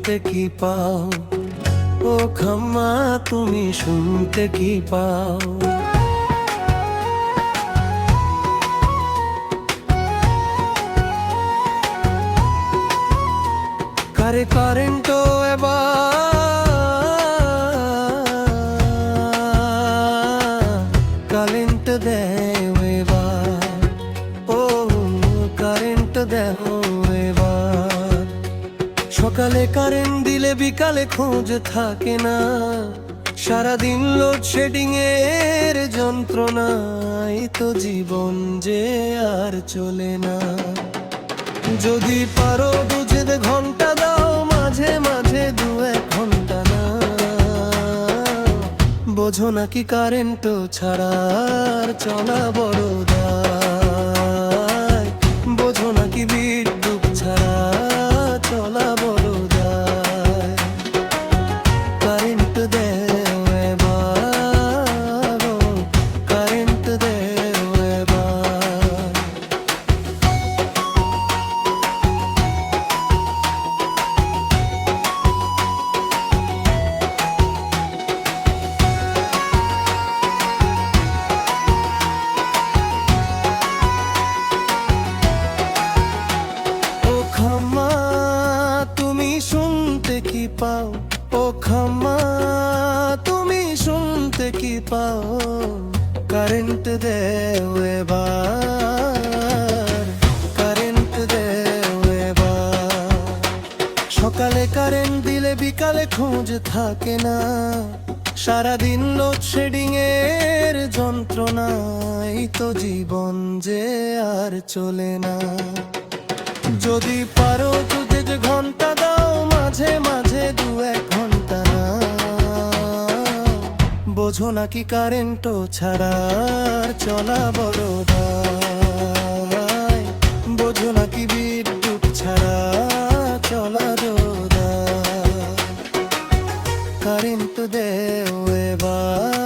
শুনতে কি পাও? ও খাম্মা তুমি শুনতে কি পাও? কারে কারেন্ট কারেন্ট দেও এবার, ও কারেন্ট দেও এবার। সকালে কারেন্ট দিলে বিকালে খোঁজ থাকে না, সারাদিন লোডশেডিং এর যন্ত্রণায় তো জীবন যে আর চলে না। যদি পারো বুঝে দে ঘন্টা দাও, মাঝে মাঝে 2-1 ঘন্টা না। বোঝো নাকি কারেন্ট ছাড়া আর চলা বড় দায়? বোঝো নাকি বিদ্যুৎ ছাড়া চলা বড় দায়? কারেন্ট দেও এবার, ও কারেন্ট দেও এবার। খাম্মা তুমি শুনতে কি পাও? ও খাম্মা তুমি শুনতে কি পাও? কারেন্ট দেও এবার, কারেন্ট দেও এবার। সকালে কারেন্ট দিলে বিকালে খোঁজ থাকে না, সারাদিন লোডশেডিং এর যন্ত্রণায় তো জীবন যে আর চলে না। যদি পারো তুঝে যে ঘন্টা দাও, মাঝে মাঝে 2-1 ঘন্টা না। বোঝো নাকি কারেন্ট ছাড়া আর চলা বড় দায়? বোঝো নাকি বিদ্যুৎ ছাড়া চলা দায়? কারেন্ট দেও এবার।